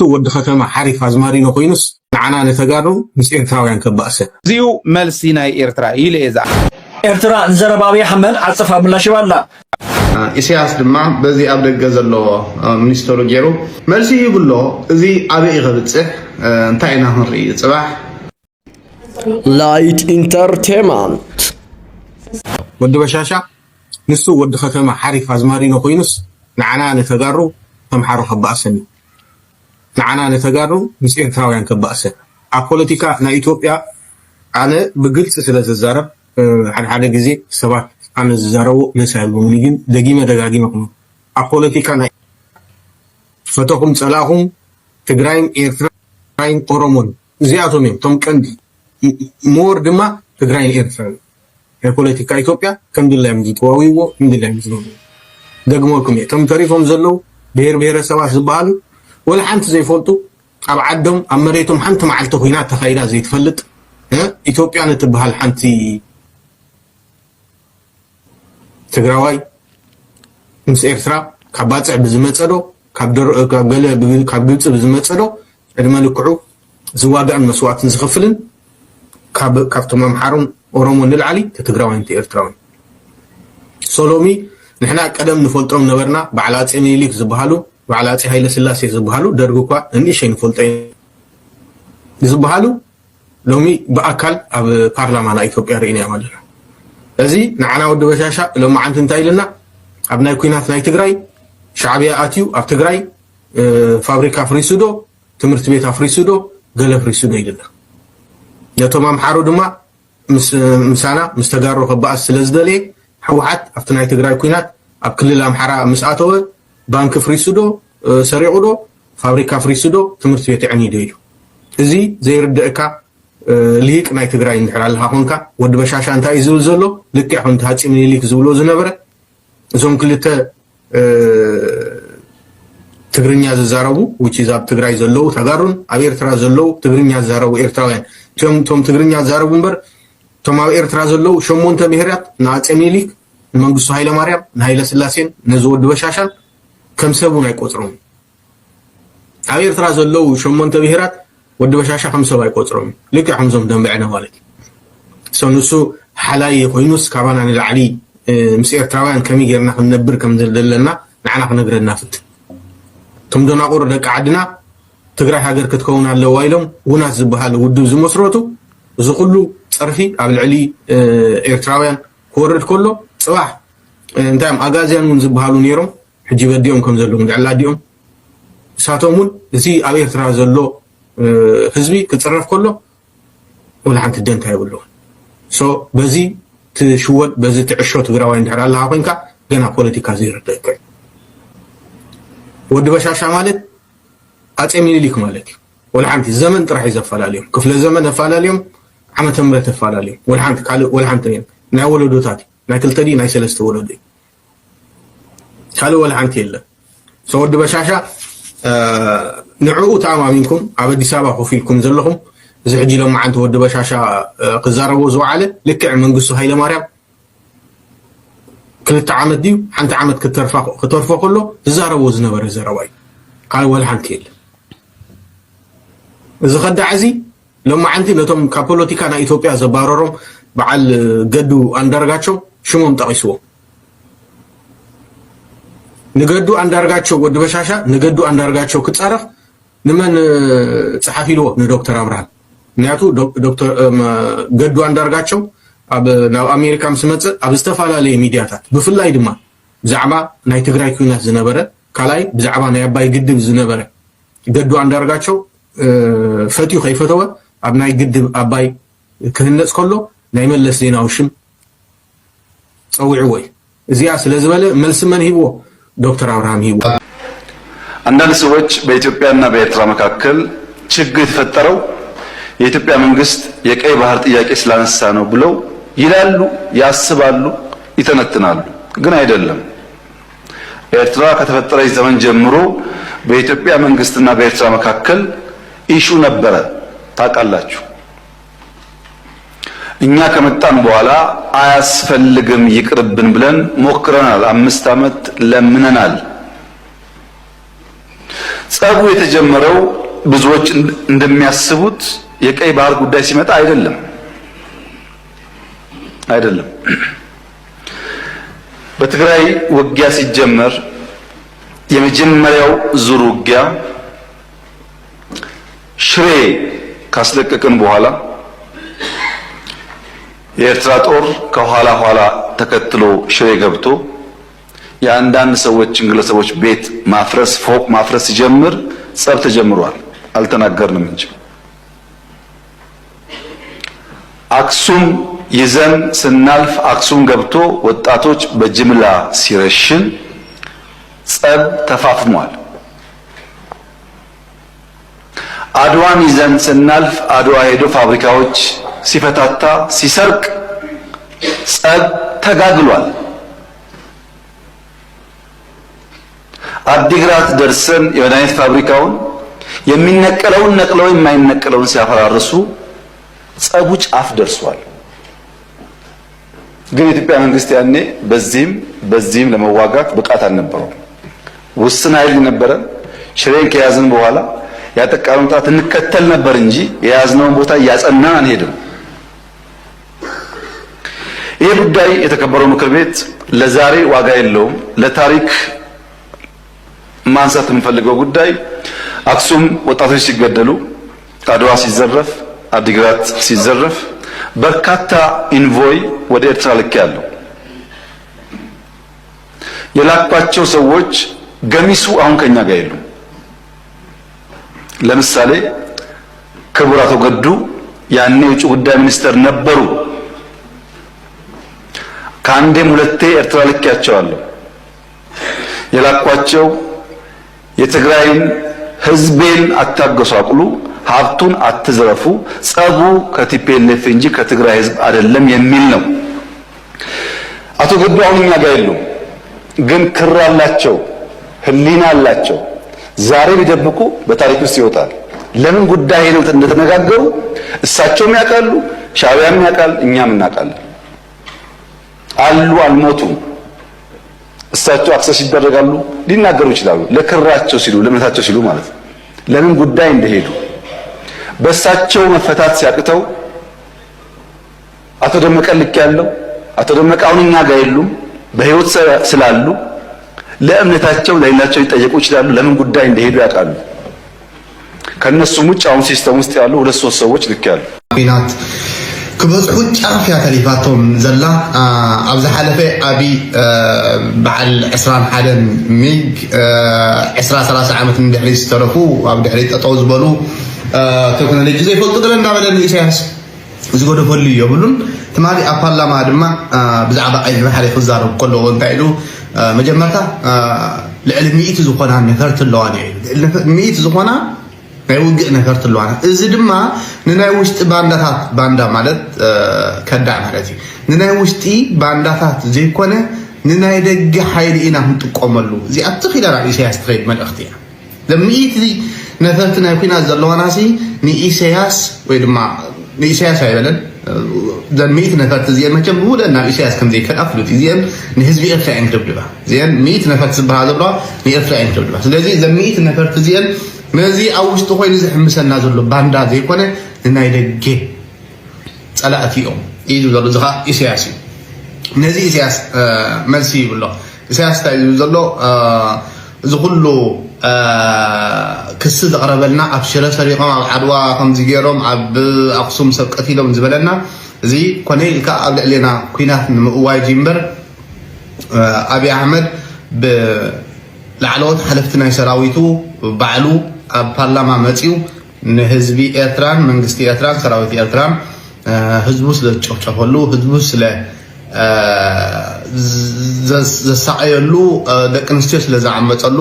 ود ختمه حريف ازماري نو كوينس نعنا نتغارو مس إرتراويان كبأسه زيو ملسيناي إرترا يليزا إرترا نزربابي حمل عصفها من لاشوالا إسياس دما بزي أبدأ جزلو منستر جيرو ملسي يقول له زي أبي يغبطه انتهينا هنري صباح لايت انترتينمنت ود بشاشا نسو ود ختمه حريف ازماري نو كوينس نعنا نتغارو تمحارو كبأسني نعنا نتغارو مس إرتراويان كبأسه أبوليتيكا نا إثيوبيا أنا بقلت سلاززارب حد جزء سبعة أنا زارو نسأل بمنيجين دقيمة أبوليتيكا نا فتوهم سلاهم تجراين إيرتراين أورومون زيادهم توم كندي مور دما تجراين إيرتراين أبوليتيكا إثيوبيا كم دلهم جيتواويو كم دلهم جيتوا دقموركم توم تعرفهم زلوا بير سواس زبالو ولا حنت زي فولتو أب عدهم أمريتهم حنت معلتو هنا تخيلها زي تفلت إثيوبيا نتبهال حنتي تجراوي مس إرترا كباتع بزمتسدو كابدلت بزمتسدو عندما لكعو زواج عن مسوات نزخفلن كافتم محارم أورومون العلي تتجراوي أنت إرتراوي سولومي نحنا قدم نفلتهم نبرنا بعلات إميليك زبهالو بعلات هاي سلاسي زبهالو درجوكوا إني شيء نفلتين زبهالو لومي بأكل أب برلمان إثيوبيا رئيني عملنا لذي نعنا ود بشاشة لو ما عند انتهي لنا أبناء كوينات ناي تجراي شعبية آتيو أب تجراي فابريكا فريسودو تمرت بيت فريسودو قلب فريسودو يلنا يتمام حارو دما مسانا مستقارو خبأس سلزدلي حوحات أفتناي تجراي كوينات أب كل الأمحارة مسآتوه بانك فريسودو سريعودو فابريكا فريسودو تمرت بيت عني ديجو زي زي ردئك ليك ناي تجراي نحرالها هونكا ود بشاشة انتا يزول زلو لك يحون تهاتي من ليك زولو زنبرة زون كلتا تجرينيا زاربو وچي زاب تجراي زلو تغارون اب إرترا زلو تجرينيا زاربو إرتراوين توم تجرينيا زاربو نبر توم اب إرترا زلو شمونتا مهرات ناعت اميليك المنقصو هايلا ماريام نهايلا سلاسين نزو ود بشاشة كم سبو ناي قوترون اب إرترا زلو شمونتا مهرات ود بشاشة 5 باي قوترهم لك حمزم دنبعنا والدي سنسو حلاي كوينوس كابانا العلي مس إرتراويان كمي غيرنا نبر كم دللنا نعنا نقرنا فت تم دونا قور دك عدنا تግራይ ሃገር ክትከውን አለው ዋይሎም ወናስ ዝበሃል ውድብ ዝመስረቱ እዚ ኩሉ ጽርፊ ኣብ ልዕሊ ኤርትራውያን ክወርድ ከሎ ጽባሕ እንታም ኣጋዝያን ምን ዝበሃሉ ነይሮም ሕጂ በዲኦም ከም ዘለዎም ድዕላዲኦም ሳቶሙን እዚ ኣብ ኤርትራ ዘሎ ህዝቢ ክጽረፍ ከሎ ወላ ሓንቲ ደንታ ይብሉ ሶ በዚ ትሽወድ በዚ ትዕሾ ትግራዋይ እንድሕር ኣለሃ ኮይንካ ገና ፖለቲካ ዘይርድእክ ወዲ በሻሻ ማለት አጼ ሚኒሊክ ማለት ወላ ሓንቲ ዘመን ጥራሕ ይዘፈላለዮም ክፍለ ዘመን ተፈላለዮም ዓመተ ምህረት ተፈላለዮም ወላ ሓንቲ ናይ ወለዶታት ናይ ክልተዲ ናይ ሰለስተ ወለዶ ካልእ ወላ ሓንቲ የለ ሶ ወዲ በሻሻ ንዕኡ ተኣማሚንኩም ኣብ ኣዲስ ኣበባ ኮፍ ኢልኩም ዘለኹም እዚ ሕጂ ሎም ዓንቲ ወዲ በሻሻ ክዛረቦ ዝወዓለ ልክዕ መንግስቱ ሃይለማርያም ክልተ ዓመት ድዩ ሓንቲ ዓመት ክተርፎ ከሎ ዝዛረቦ ዝነበረ ዘረባ እዩ ካልእ ወላ ሓንቲ የለ እዚ ኸዳዕ እዚ ሎም ዓንቲ ነቶም ካብ ፖለቲካ ናይ ኢትዮጵያ ዘባረሮም በዓል ገዱ አንዳርጋቸው ሽሞም ጠቂስዎ ንገዱ አንዳርጋቸው ወዲ በሻሻ ንገዱ አንዳርጋቸው ክጻረፍ ንመን ጸሓፊልዎ ንዶክተር አብርሃም ንያቱ ዶክተር ገዱ አንዳርጋቸው ኣብ ናብ ኣሜሪካ ምስመጽእ ኣብ ዝተፋላለየ ሚድያታት ብፍላይ ድማ ብዛዕባ ናይ ትግራይ ኩናት ዝነበረ ካልኣይ ብዛዕባ ናይ ኣባይ ግድብ ዝነበረ ገዱ አንዳርጋቸው ፈትዩ ከይፈተወ ኣብ ናይ ግድብ ኣባይ ክህነጽ ከሎ ናይ መለስ ዜናዊ ሽም ፀዊዕዎ እዚያ ስለዝበለ መልስ መን ሂብዎ ዶክተር አብርሃም ሂብዎ አንዳንድ ሰዎች በኢትዮጵያና በኤርትራ መካከል ችግር የተፈጠረው የኢትዮጵያ መንግስት የቀይ ባህር ጥያቄ ስላነሳ ነው ብለው ይላሉ ያስባሉ ይተነትናሉ ግን አይደለም ኤርትራ ከተፈጠረች ዘመን ጀምሮ በኢትዮጵያ መንግስትና በኤርትራ መካከል ኢሹ ነበረ ታውቃላችሁ እኛ ከመጣን በኋላ አያስፈልግም ይቅርብን ብለን ሞክረናል 5 ዓመት ለምነናል ጸቡ የተጀመረው ብዙዎች እንደሚያስቡት የቀይ ባህር ጉዳይ ሲመጣ አይደለም። በትግራይ ውጊያ ሲጀመር የመጀመሪያው ዙር ውጊያ ሽሬ ካስለቀቅን በኋላ የኤርትራ ጦር ከኋላ ኋላ ተከትሎ ሽሬ ገብቶ የአንዳንድ ሰዎችን ግለሰቦች ቤት ማፍረስ ፎቅ ማፍረስ ሲጀምር ጸብ ተጀምሯል። አልተናገርንም እንጂ አክሱም ይዘን ስናልፍ አክሱም ገብቶ ወጣቶች በጅምላ ሲረሽን ጸብ ተፋፍሟል። አድዋን ይዘን ስናልፍ አድዋ ሄዶ ፋብሪካዎች ሲፈታታ ሲሰርቅ ጸብ ተጋግሏል። አዲግራት ደርሰን የመድኃኒት ፋብሪካውን የሚነቀለውን ነቅለው የማይነቀለውን ሲያፈራርሱ ጸቡ ጫፍ ደርሷል። ግን የኢትዮጵያ መንግስት ያኔ በዚህም ለመዋጋት ብቃት አልነበረው። ውስን ኃይል ነበረ። ሽሬን ከያዝን በኋላ ያጠቃነውን ጣት እንከተል ነበር እንጂ የያዝነውን ቦታ እያጸናን አንሄድም። ይህ ጉዳይ የተከበረው ምክር ቤት ለዛሬ ዋጋ የለውም። ለታሪክ ማንሳት የምፈልገው ጉዳይ አክሱም ወጣቶች ሲገደሉ፣ አድዋ ሲዘረፍ፣ አዲግራት ሲዘረፍ በርካታ ኢንቮይ ወደ ኤርትራ ልኬያለሁ። የላኳቸው ሰዎች ገሚሱ አሁን ከኛ ጋር የሉም። ለምሳሌ ክቡር አቶ ገዱ ያኔ የውጭ ጉዳይ ሚኒስተር ነበሩ። ከአንዴም ሁለቴ ኤርትራ ልኬያቸዋለሁ። የላኳቸው የትግራይን ህዝቤን አታገሳቅሉ፣ ሀብቱን አትዝረፉ፣ ጸቡ ከቲፒኤልኤፍ እንጂ ከትግራይ ህዝብ አይደለም የሚል ነው። አቶ ገዱ አሁን እኛ ጋር የሉም፣ ግን ክር አላቸው፣ ህሊና አላቸው። ዛሬ ቢደብቁ በታሪክ ውስጥ ይወጣል። ለምን ጉዳይ ነው እንደተነጋገሩ እሳቸውም ያውቃሉ፣ ሻዕቢያም ያውቃል፣ እኛም እናውቃለን። አሉ አልሞቱም። እሳቸው አክሰስ ይደረጋሉ፣ ሊናገሩ ይችላሉ። ለክራቸው ሲሉ ለእምነታቸው ሲሉ ማለት ነው። ለምን ጉዳይ እንደሄዱ በእሳቸው መፈታት ሲያቅተው አቶ ደመቀ ልክ ያለው አቶ ደመቀ አሁን እኛ ጋር የሉም። በህይወት ስላሉ ለእምነታቸው ለሌላቸው ሊጠየቁ ይችላሉ። ለምን ጉዳይ እንደሄዱ ያውቃሉ። ከነሱም ውጭ አሁን ሲስተም ውስጥ ያሉ 2-3 ሰዎች ልክ ያሉ ቢናት ክበጽሑ ጫፍ ያ ተሊፋቶም ዘላ ኣብዚ ሓለፈ ዓቢ በዓል 21 ሚግ 20-30 ዓመት እንድሕሪ ዝተረፉ ኣብ ድሕሪ ጠጠው ዝበሉ ቴክኖሎጂ ዘይፈልጡ ገለ እንዳበለኒ ኢሳያስ ዝገደፈሉ የብሉን ትማሊ ኣብ ፓርላማ ድማ ብዛዕባ ቀይሕ ባሕሪ ክዛረብ ከለዎ እንታይ ኢሉ መጀመርታ ልዕሊ 100 ዝኾና ነፈርቲ ኣለዋን እዩ 100 ዝኾና ናይ ውግእ ነፈርቲ ኣለዋን። እዚ ድማ ንናይ ውሽጢ ባንዳታት ባንዳ ማለት ከዳዕ ማለት እዩ። ንናይ ውሽጢ ባንዳታት ዘይኮነ ንናይ ደገ ሓይሊ ኢና ክንጥቀመሉ እዚኣ ትኺለና ኢሳያስ ትኸይድ መልእኽቲ እያ። ለ100 ነፈርቲ ናይ ኩናት ዘለዋናሲ ንኢሳያስ ወይ ድማ ንኢሳያስ ኣይበለን ደ100 ነፈርቲ እዚአን መቸም ውለና ኢሳያስ ከምዘይ ከኣፍሉት እዚአን ንህዝቢ ኤርትራ እየን ክድብድባ እዚአን 100 ነፈርቲ ዝበሃላ ዘለዋ ንኤርትራ እየን ክድብድባ። ስለዚ ደ100 ነፈርቲ እዚአን ነዚ ኣብ ውሽጢ ኮይኑ ዝሕምሰና ዘሎ ባንዳ ዘይኮነ ንናይ ደገ ፀላእቲ እዮም ኢሉ ዘሎ እዚ ከዓ ኢሳያስ እዩ። ነዚ ኢሳያስ መልሲ ይብሎ። ኢሳያስ እንታይ እዩ ዘሎ እዚ ኩሉ ክሲ ዘቕረበልና ኣብ ሽረ ሰሪቆም ኣብ ዓድዋ ከምዚ ገይሮም ኣብ ኣክሱም ሰብ ቀቲሎም ዝበለና እዚ ኮነ ኢልካ ኣብ ልዕልና ኩናት ንምእዋይ እምበር ኣብይ ኣሕመድ ብላዕለዎት ሓለፍቲ ናይ ሰራዊቱ ባዕሉ ኣብ ፓርላማ መፂኡ ንህዝቢ ኤርትራን መንግስቲ ኤርትራን ሰራዊት ኤርትራን ህዝቡ ስለ ዝጨፍጨፈሉ ህዝቡ ስለ ዘሳቀየሉ ደቂ ኣንስትዮ ስለ ዝዓመፀሉ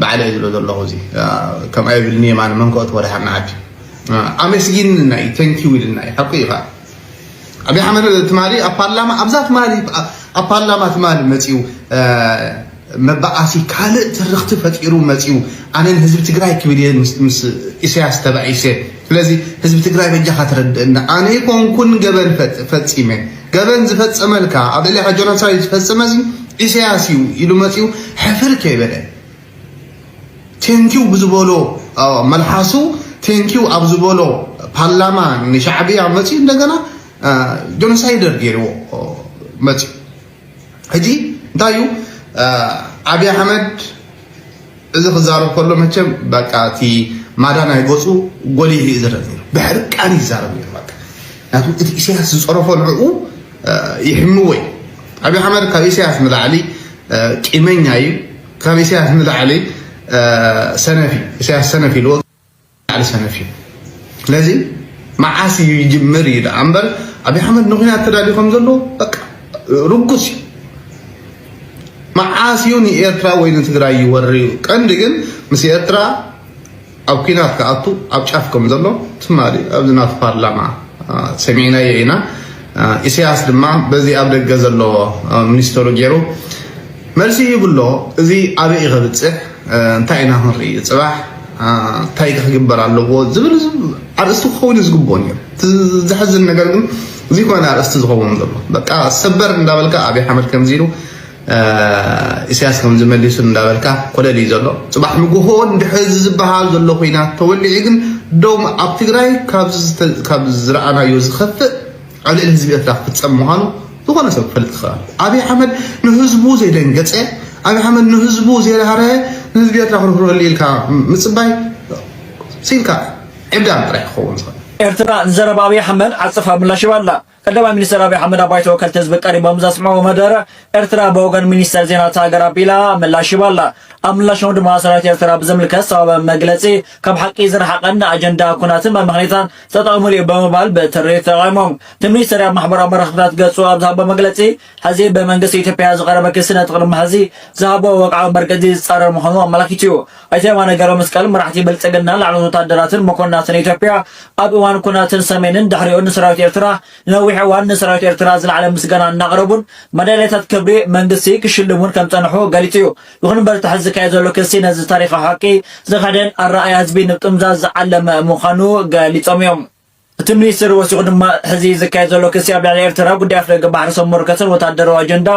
ባዕለ እዩ ዝብሎ ዘለኹ እዚ ከምኣ ይብልኒ የማነ መንከኦት ወድሓና ዓዲ ኣመስጊንና እዩ ተንኪው ኢልና እዩ ሓቂ ኢኻ ኣብይ ኣሕመድ ትማሊ ኣብ ፓርላማ ኣብዛ ትማሊ ኣብ ፓርላማ ትማሊ መፂኡ መባኣሲ ካልእ ትርክቲ ፈጢሩ መፂኡ ኣነ ንህዝቢ ትግራይ ክብል እየ ምስ ኢሳያስ ተባኢሰ። ስለዚ ህዝቢ ትግራይ በጃኻ ትረድእና ኣነ ኮንኩን ገበን ፈፂመ ገበን ዝፈፀመልካ ኣብ ልዕሊኻ ጆኖሳይድ ዝፈፀመ ኢሳያስ እዩ ኢሉ መፂኡ ሕፍር ከይበለ ቴንኪው ብዝበሎ መልሓሱ ቴንኪው ኣብ ዝበሎ ፓርላማ ንሻዕብያ መፂ እንደገና ጆኖሳይደር ገይርዎ መፂ ሕጂ እንታይ እዩ አብይ አሕመድ እዚ ክዛረብ ከሎ መቸም በቃ እቲ ማዳና ይጎፁ ጎሊህ ይዝረብ ብሕርቃን ይዛረብ በቃ ናቱ እቲ ኢሳያስ ዝፀረፎ ንዕኡ ይሕምወይ አብይ አሕመድ ካብ ኢሳያስ ንላዕሊ ቂመኛ እዩ ካብ ኢሳያስ ንላዕሊ ሰነፊ ኢሳያስ ሰነፊ ኢልዎ ላዕሊ ሰነፊ ስለዚ መዓስ ይጅምር ይዳ እምበር አብይ አሕመድ ንኹናት ተዳልዩ ከም ዘሎ በቃ ርጉስ معاسيون إيرترا وين تقرأ يوري كان دقن مس إيرترا أو كينات كأتو أو شافكم زلوا تماري أبدنا في برلمان سمعنا يينا إسياس لما بزي أبدا جزلوا منسترو جيرو مرسي يقولوا زي أبي يغبطه تاينا هنري صباح تايك خجبر على لغو زبل عرستو خوين زقبوني تزحزن نقدم زي كمان عرستو زقبون زلوا بقى سبر ندابلك أبي حمد كم زيرو إسياس كم زمن ليسون دابلكا كودا لي زلو صباح مغهون دحز بحال زلو خوينا تولي عيقن دوم أب تقراي كابز رأنا يوزخف على الهزبية تلاح تتسموهانو دوغانا سبب فلت خال أبي حمد نهزبو زي دنقص أبي حمد نهزبو زي لهاره الهزبية تلاح نخرو الليل كا مصباي سيلكا عبدان طريح خوون صال ኤርትራ እንዘረባ አብይ አሕመድ አጽፋ ምላሽ ባላ ቀዳማይ ሚኒስትር አብይ አሕመድ አባይቶ ከልተዝብ ቀሪባ ምዛስማው መደረ ኤርትራ በወገን ሚኒስትር ዜና ታገራ ቢላ ምላሽ ባላ አምላሽ ነው ድማ ሰራዊት ኤርትራ በዘምልከት ሰበብ መግለጺ ካብ ሐቂ ዝረሐቀና አጀንዳ ኩናትን በመግለጻን ተጣሙሊ በመባል በትሬት ተቃይሞም ሚኒስትር ማህበራዊ መራኸብታት ገጹ አብዛብ በመግለጺ ሐዚ በመንግስት ኢትዮጵያ ዝቀረበ ክስነ ተቅልም ሐዚ ዛቦ ወቃው መርገዚ ጻረር መሆኑ አመላክቲው አይተማ ነገሩ መስቀል መራሕቲ በልጽግና ላዕሎ ወታደራትን መኮንናትን ኢትዮጵያ አብ ዋን ኩናትን ሰሜንን ድሕሪውን ሰራዊት ኤርትራ ነዊሕ ዋን ሰራዊት ኤርትራ ዝለዓለ ምስጋና እናቅረቡን መዳልያታት ክብሪ መንግስቲ ክሽልሙን ከም ጸንሑ ገሊጹ ይኹን በር ተሐዚ ካይዘሎ ክሲ ነዚ ታሪኽ ሐቂ ዝኸደን አራእያ ህዝቢ ንጥምዛዝ ዝዓለመ ምዃኑ ገሊጾም እዮም እቲ ሚኒስትር ወሲኹ ድማ ሕዚ ዝካየድ ክሲ ኣብ ልዕሊ ኤርትራ ጉዳይ ኣፍደገ ባሕሪ ሰመርከትን ወታደራዊ አጀንዳ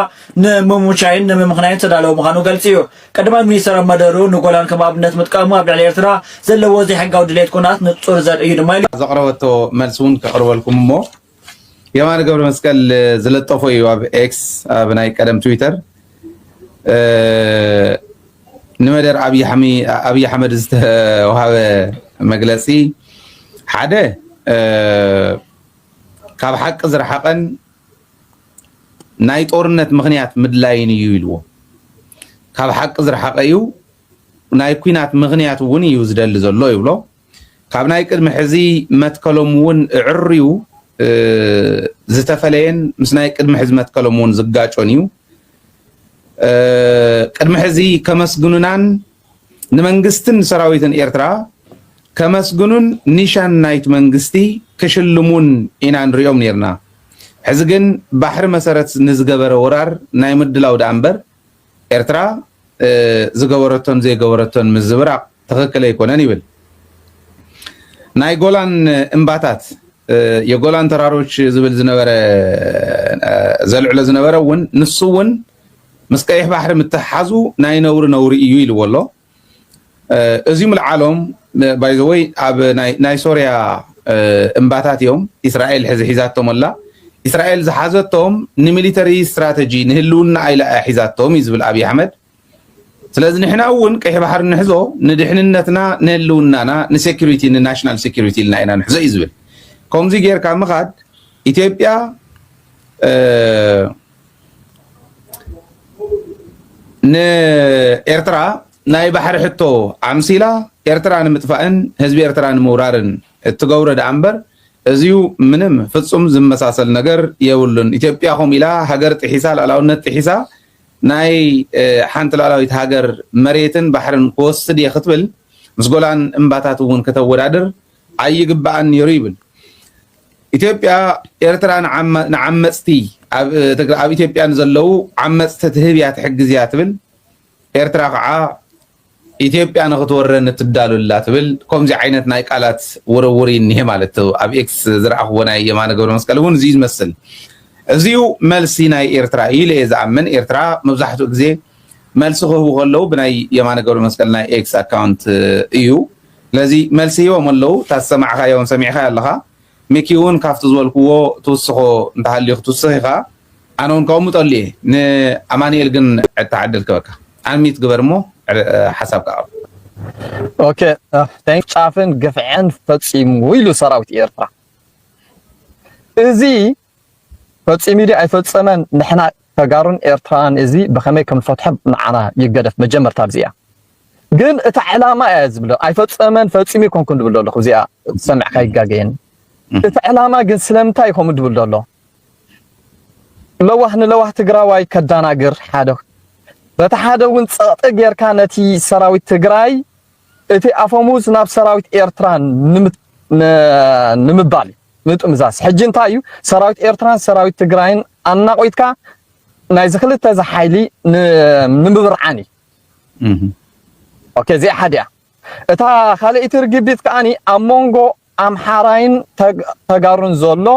ንምሙቻይን ንምምኽናይን ተዳለወ ምዃኑ ገልጹ እዩ ቀዳማይ ሚኒስትር መደሩ ንጎላን ከም ኣብነት ምጥቃሙ ኣብ ልዕሊ ኤርትራ ዘለዎ ዘይሕጋዊ ድሌት ኩናት ንጹር ዘርኢ እዩ ድማ ኢሉ ዘቕረበቶ መልሲ እውን ከቕርበልኩም እሞ የማነ ገብረ መስቀል ዝለጠፎ እዩ ኣብ ኤክስ ኣብ ናይ ቀደም ትዊተር ንመደር ኣብይ አሕመድ ዝተወሃበ መግለጺ ሓደ ካብ ሐቅ ዝረሐቀን ናይ ጦርነት ምኽንያት ምድላይን እዩ ኢልዎ ካብ ሐቅ ዝረሐቀ እዩ ናይ ኩናት ምኽንያት እውን እዩ ዝደሊ ዘሎ ይብሎ ካብ ናይ ቅድሚ ሕዚ መትከሎም እውን ዕርዩ ዝተፈለየን ምስ ናይ ቅድሚ ሕዚ መትከሎም እውን ዝጋጮን እዩ ቅድሚ ሕዚ ከመስግኑናን ንመንግስትን ሰራዊትን ኤርትራ ከመስግኑን ኒሻን ናይት መንግስቲ ክሽልሙን ኢና ንሪኦም ነርና ሕዚ ግን ባሕሪ መሰረት ንዝገበረ ወራር ናይ ምድላው ዳ እምበር ኤርትራ ዝገበረቶን ዘይገበረቶን ምዝብራቅ ትክክል ኣይኮነን ይብል ናይ ጎላን እምባታት የጎላን ተራሮች ዝብል ዝነበረ ዘልዕሎ ዝነበረ እውን ንሱ እውን ምስ ቀይሕ ባሕሪ ምትሓዙ ናይ ነውሪ እዩ ኢልዎ እዚኦም ልዓሎም ባይ ዘ ወይ ኣብ ናይ ሶርያ እምባታት እዮም እስራኤል ሕዚ ሒዛቶም ኣላ እስራኤል ዝሓዘቶም ንሚሊተሪ ስትራቴጂ ንህልውና ኣይላ ሒዛቶም እዩ ዝብል ኣብይ አሕመድ ስለዚ ንሕና እውን ቀይሕ ባሕሪ ንሕዞ ንድሕንነትና ንህልውናና ንሴኩሪቲ ንናሽናል ሴኩሪቲ ኢልና ኢና ንሕዞ እዩ ዝብል ከምዚ ጌርካ ምኻድ ኢትዮጵያ ንኤርትራ ናይ ባሕሪ ሕቶ ዓምሲላ ኤርትራ ንምጥፋእን ህዝቢ ኤርትራ ንምውራርን እትገብሮ ዳ እምበር እዚዩ ምንም ፍጹም ዝመሳሰል ነገር የብሉን ኢትዮጵያ ከም ኢላ ሃገር ጥሒሳ ላዕላውነት ጥሒሳ ናይ ሓንቲ ላዕላዊት ሃገር መሬትን ባሕርን ክወስድ እየ ክትብል ምስ ጎላን እምባታት እውን ከተወዳድር ኣይግባእን ነይሩ ይብል ኢትዮጵያ ኤርትራ ንዓመፅቲ ኣብ ኢትዮጵያ ንዘለዉ ዓመፅቲ ትህብያ ትሕግዝ እያ ትብል ኤርትራ ከዓ ኢትዮጵያ ንኽትወረን ትዳሉላ ትብል ከምዚ ዓይነት ናይ ቃላት ውርውር እኒሄ ማለት ኣብ ኤክስ ዝረኣኽዎ ናይ የማነ ገብረ መስቀል እውን እዚ ዝመስል እዚዩ መልሲ ናይ ኤርትራ ኢለ እየ ዝኣምን ኤርትራ መብዛሕትኡ ግዜ መልስ ክህቡ ከለው ብናይ የማነ ገብረ መስቀል ናይ ኤክስ አካውንት እዩ ለዚ መልስ ይዎም አለው ታሰማዕካዮም ሰሚዕካ ያለኻ ሚኪውን ካፍቱ ዝበልክዎ ትውስኾ እንተሃልዩ ክትውስኺኻ ኣነ እውን ከሙጠልየ ንኣማኒኤል ግን ዕተዓድል ክበካ ኣንሚት ግበርሞ ሓሳብ ከኣብ ኦኬ ታንክ ጫፍን ገፍዐን ፈጺሙ ኢሉ ሰራዊት ኤርትራ እዚ ፈጺሙ ዲ ኣይፈጸመን ንሕና ተጋሩን ኤርትራን እዚ ብኸመይ ከም ፈትሐ ንዓና ይገደፍ መጀመርታ ብዚያ ግን እቲ ዕላማ እያ ዝብሎ ኣይፈጸመን ፈጺሙ ኮንኩን ድብሎ ኣለኹ እዚኣ ሰሚዕካ ይጋገየን እቲ ዕላማ ግን ስለምንታይ ከም ድብሎ ኣሎ ለዋህ ንለዋህ ትግራዋይ ከዳናግር ሓደ በታ ሓደ እውን ፀቕጢ ጌርካ ነቲ ሰራዊት ትግራይ እቲ ኣፈሙዝ ናብ ሰራዊት ኤርትራን ንምባል ምጥምዛስ ሕጂ እንታይ እዩ ሰራዊት ኤርትራን ሰራዊት ትግራይን ኣናቆይትካ ናይ ዝክልተ ዝሓይሊ ንምብርዓኒ ኦኬ እዚ ሓደ እታ ካልእቲ ርግቢት ከኣኒ ኣብ ሞንጎ ኣምሓራይን ተጋሩን ዘሎ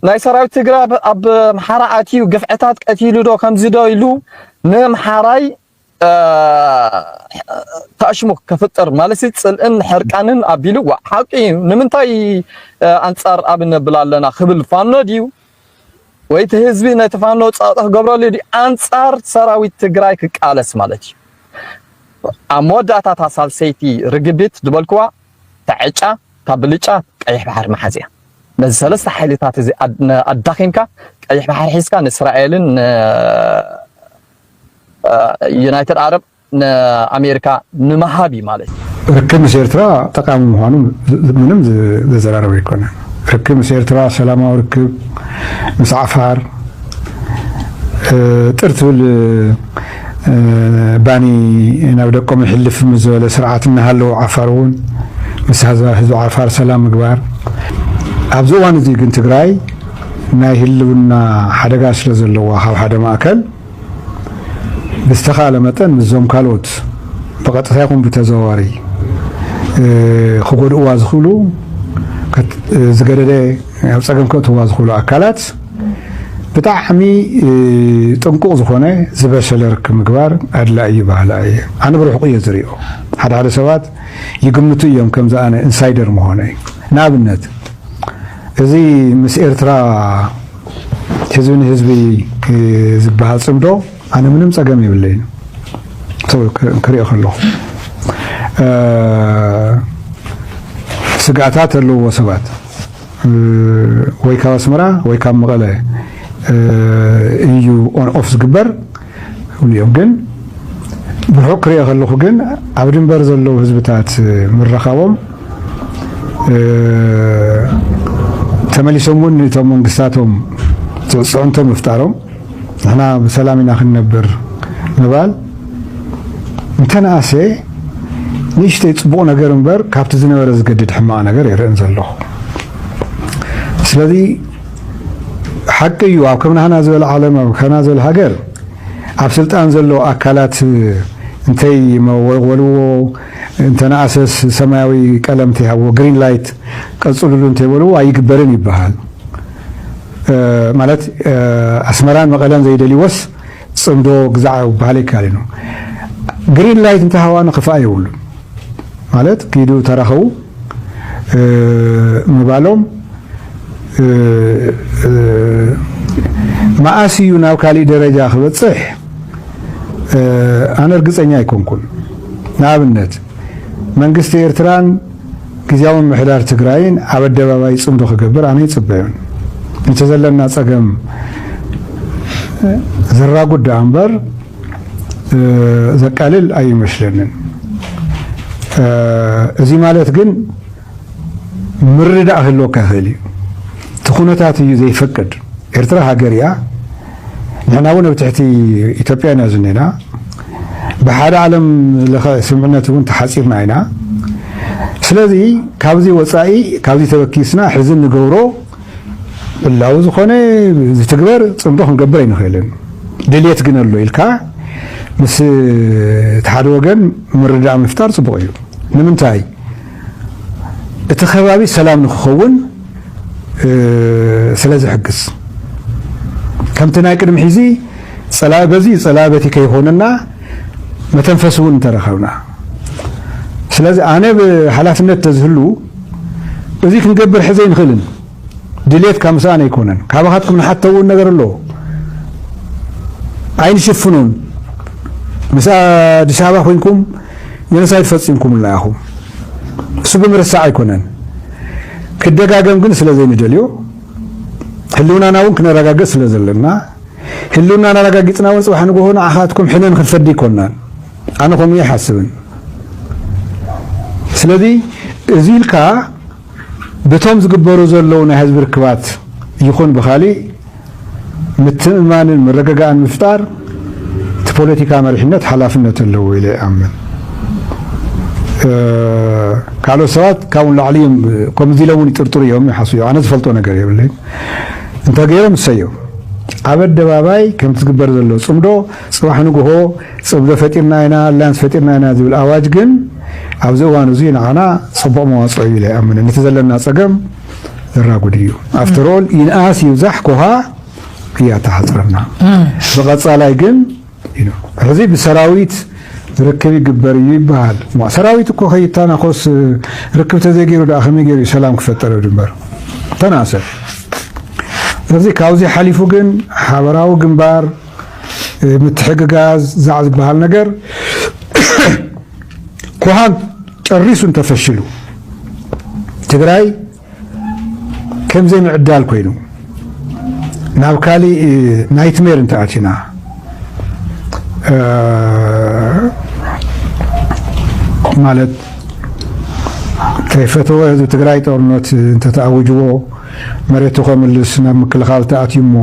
ናይ ሰራዊት ትግራይ ኣብ ኣምሓራ ኣትዩ ግፍዕታት ቀቲሉ ዶ ከምዚ ዶ ኢሉ ንምሓራይ ተኣሽሙ ከፍጥር ማለት ጽልእን ሕርቃንን ኣቢሉ ሓቂ ንምንታይ ኣንጻር ኣብነ ብላለና ክብል ፋኖ ድዩ ወይ ህዝቢ ነቲ ፋኖ ፀቕጥህ ገብረሉ ዲ ኣንጻር ሰራዊት ትግራይ ክቃለስ ማለት እዩ ኣብ መወዳእታ ሳልሰይቲ ርግቢት ድበልክዋ ተዕጫ ታብልጫ ቀይሕ ባሕሪ መሓዝያ ነዚ ሰለስተ ሓይልታት እዚ ኣዳኺምካ ቀይሕ ባሕሪ ሒዝካ ንእስራኤልን ዩናይትድ አረብ ንኣሜሪካ ንምሃቢ ማለት ርክብ ምስ ኤርትራ ጠቃሚ ምዃኑ ምንም ዘዘራረበ ኣይኮነን ርክብ ምስ ኤርትራ ሰላማዊ ርክብ ምስ ዓፋር ጥር ትብል ባኒ ናብ ደቆም ይሕልፍ ምስ ዝበለ ስርዓት እናሃለዉ ዓፋር እውን ምስ ህዝቢ ዓፋር ሰላም ምግባር ኣብዚ እዋን እዚ ግን ትግራይ ናይ ህልውና ሓደጋ ስለ ዘለዋ ካብ ሓደ ማእከል ብዝተኻለ መጠን ምዞም ካልኦት ብቐጥታ ይኹን ብተዘዋዋሪ ክጎድእዋ ዝኽእሉ ዝገደደ ኣብ ፀገም ከእትዋ ዝኽእሉ ኣካላት ብጣዕሚ ጥንቁቕ ዝኾነ ዝበሰለ ርክብ ምግባር ኣድላዪ እዩ ባህላ እየ ኣነ ብርሑቕ እየ ዝሪኦ ሓደ ሓደ ሰባት ይግምቱ እዮም ከምዚ ኣነ ኢንሳይደር ምኾነ ንኣብነት እዚ ምስ ኤርትራ ህዝቢ ንህዝቢ ዝበሃል ፅምዶ ኣነ ምንም ፀገም የብለይን ክሪኦ ከለኹ ስጋኣታት ኣለዎ ሰባት ወይ ካብ ኣስመራ ወይ ካብ መቐለ እዩ ኦን ኦፍ ዝግበር ሁሉዮም ግን ብርሑቕ ክሪኦ ከለኹ ግን ኣብ ድንበር ዘለዉ ህዝብታት ምረኻቦም ተመሊሶም እውን እቶም መንግስታቶም ፅዕንቶም ምፍጣሮም ንሕና ብሰላም ኢና ክንነብር ምባል እንተነኣሰ ንእሽተይ ፅቡቕ ነገር እምበር ካብቲ ዝነበረ ዝገድድ ሕማቕ ነገር ይርአን ዘለኹ ስለዚ ሓቂ እዩ ኣብ ከምናህና ዝበለ ዓለም ኣብ ከምና ዝበለ ሃገር ኣብ ስልጣን ዘለዎ ኣካላት እንተይ ወልዎ እንተነኣሰስ ሰማያዊ ቀለም እንተይሃብዎ ግሪን ላይት ቀፅሉሉ እንተይበልዎ ኣይግበርን ይበሃል ማለት ኣስመራን መቐለን ዘይደልይወስ ፅምዶ ግዛዕ ባህል ይካል ነው ግሪን ላይት እንተሃዋነ ክፋእ የብሉ ማለት ኪዱ ተራኸቡ ምባሎም መኣስ እዩ ናብ ካሊእ ደረጃ ክበፅሕ ኣነ እርግፀኛ ኣይኮንኩን ንኣብነት መንግስቲ ኤርትራን ጊዜያዊ ምምሕዳር ትግራይን ኣብ ኣደባባይ ፅምዶ ክገብር ኣነ ይፅበዮን እንተ ዘለና ፀገም ዘራጉዳ እምበር ዘቃልል ኣይመስለንን እዚ ማለት ግን ምርዳእ ክህልወካ ይኽእል እዩ እቲ ኩነታት እዩ ዘይፈቅድ ኤርትራ ሃገር እያ ንሕና እውን ኣብ ትሕቲ ኢትዮጵያ ኢና ዝኒና ብሓደ ዓለም ለኸ ስምዕነት እውን ተሓፂርና ኢና ስለዚ ካብዚ ወፃኢ ካብዚ ተበኪስና ሕዚ ንገብሮ ብላው ዝኾነ ዝትግበር ፅምዶ ክንገብር ኣይንኽእልን ድልየት ግን ኣሎ ኢልካ ምስ እቲ ሓደ ወገን ምርዳእ ምፍጣር ፅቡቕ እዩ ንምንታይ እቲ ከባቢ ሰላም ንክኸውን ስለ ዝሕግዝ ከምቲ ናይ ቅድሚ ሕዚ በዚህ ጸላበቲ ከይሆንና መተንፈሱን ተረኸብና ስለዚህ ኣነ ብሓላፍነት ተዝህሉ እዚ ክንገብር ሕዘይ ንኽእልን ድሌት ካምሳና ይኮነን ካባኻትኩም ንሓተውን ነገር ኣሎ ኣይንሽፍኑን ምስ ኣዲስ ኣበባ ኮይንኩም ጀኖሳይድ ፈፂምኩም ኢኹም እሱ ብምርሳዕ ኣይኮነን ክደጋገም ግን ስለዘይንደልዮ ህልውናና እውን ክነረጋግፅ ስለዘለና ህልውና ናረጋግፅና እውን ፅባሕ ንግሆ ንዓኻትኩም ሕነን ክንፈዲ ይኮናን ኣነ ከምኡ ይሓስብን ስለዚ እዚ ኢልካ በቶም ዝግበሩ ዘለው ናይ ህዝቢ ርክባት ይኹን ብኻሊእ ምትእምማንን መረጋጋእን ምፍጣር እቲ ፖለቲካ መሪሕነት ሓላፍነት ኣለዎ ኢለ ይኣምን ካልኦት ሰባት ካብኡ ላዕሊ ከምዚ ኢሎም ይጥርጥሩ እዮም ይሓስቡ ኣነ ዝፈልጦ ነገር የብለይ እንተገይሮም እሰየው ኣብ ኣደባባይ ከምቲ ዝግበር ዘሎ ፅምዶ ፅባሕ ንግሆ ፅምዶ ፈጢርና ኢና ኣላያንስ ፈጢርና ኢና ዝብል ኣዋጅ ግን ኣብዚ እዋን እዚ ንዓና ፅቡቕ መዋፅኦ እዩ ኢለ ይኣምን ነቲ ዘለና ፀገም ዘራጉድ እዩ ኣፍተር ኦል ይንኣስ ይብዛሕ ኮሃ እያ ተሓፅረና ብቐፃላይ ግን ሕዚ ብሰራዊት ርክብ ይግበር እዩ ይበሃል ሰራዊት እኮ ከይተናኮስ ርክብ ተዘይገይሩ ዳ ከመይ ገይሩ ሰላም ክፈጠር ድንበር ተናሰብ ስለዚ ካብዚ ሓሊፉ ግን ሓበራዊ ግንባር ምትሕግጋዝ ዛዕ ዝበሃል ነገር ኮሃን ጨሪሱ እንተፈሽሉ ትግራይ ከምዘይ ምዕዳል ኮይኑ ናብ ካሊእ ናይትሜር እንተኣቲና ማለት ከይፈተወ ህዝቢ ትግራይ ጦርነት እንተተኣውጅዎ መሬቱ ከምልስ ናብ ምክልኻል ተኣትዩ እሞ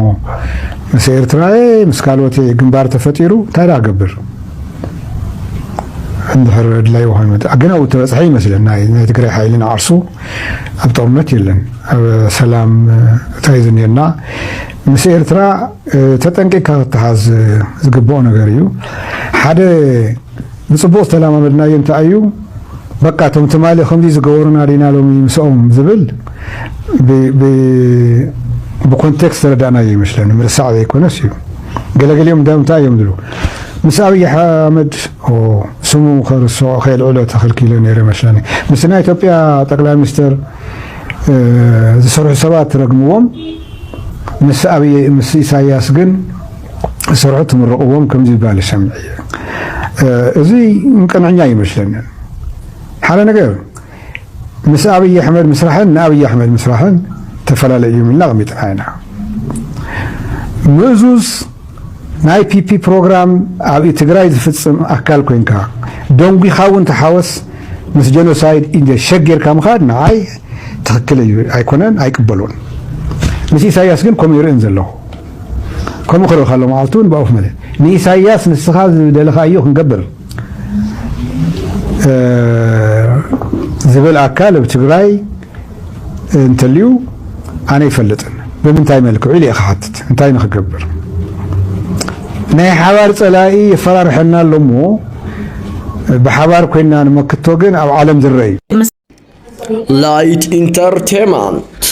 ምስ ኤርትራ ምስ ካልኦት ግንባር ተፈጢሩ እንታይ ዳ ገብር እንድሕር ድላይ ውሃን ግን ኣብኡ ተበፅሐ ይመስለና ናይ ትግራይ ሓይሊ ንዓርሱ ኣብ ጦርነት የለን ኣብ ሰላም እንታይ ዝኔና ምስ ኤርትራ ተጠንቂቅካ ክትሓዝ ዝግብኦ ነገር እዩ ሓደ ብፅቡቅ ዝተለማመድናዮ እንታይ እዩ በቃ እቶም ትማሊ ከምዚ ዝገበሩና ዲና ሎሚ ምስኦም ዝብል ብኮንቴክስት ተረዳእናዮ ይመስለኒ ምርሳዕ ዘይኮነስ እዩ ገለገሊኦም እንታይ እዮም ዝብሉ ምስ ኣብይ ኣሕመድ ስሙ ከርሶ ከይልዕሎ ተኸልኪሉ ነይሩ ይመስለኒ ምስ ናይ ኢትዮጵያ ጠቅላይ ሚኒስትር ዝሰርሑ ሰባት ረግምዎም ምስ ኢሳያስ ግን ዝሰርሑ ትምረቕዎም ከምዚ ይባል ይሰምዕ እየ እዚ ምቅንዕኛ ይመስለኒ ሓደ ነገር ምስ ኣብይ ኣሕመድ ምስራሕን ንኣብይ ኣሕመድ ምስራሕን ተፈላለዩ ኢልና ቀሚጥና ኢና ምእዙዝ ናይ ፒፒ ፕሮግራም ኣብ ትግራይ ዝፍፅም ኣካል ኮይንካ ደንጉኻ እውን ተሓወስ ምስ ጀኖሳይድ ሸጌርካ ምኻድ ንዓይ ትኽክል እዩ ኣይኮነን ኣይቅበሎን ምስ ኢሳያስ ግን ከምኡ ይርእን ዘለኹ ከምኡ ክርኢ ከሎ መዓልቱ እውን ብኣፍ መለ ንኢሳያስ ንስኻ ዝደለኻዮ ክንገብር ዝብል ኣካል ኣብ ትግራይ እንተልዩ ኣነ ይፈልጥን ብምንታይ መልክዑ ኢለ ክሓትት እንታይ ንክገብር ናይ ሓባር ፀላኢ ይፈራርሐና ኣሎ እሞ ብሓባር ኮይና ንመክቶ ግን ኣብ ዓለም ዝረአ እዩ ላይት ኢንተርቴይንመንት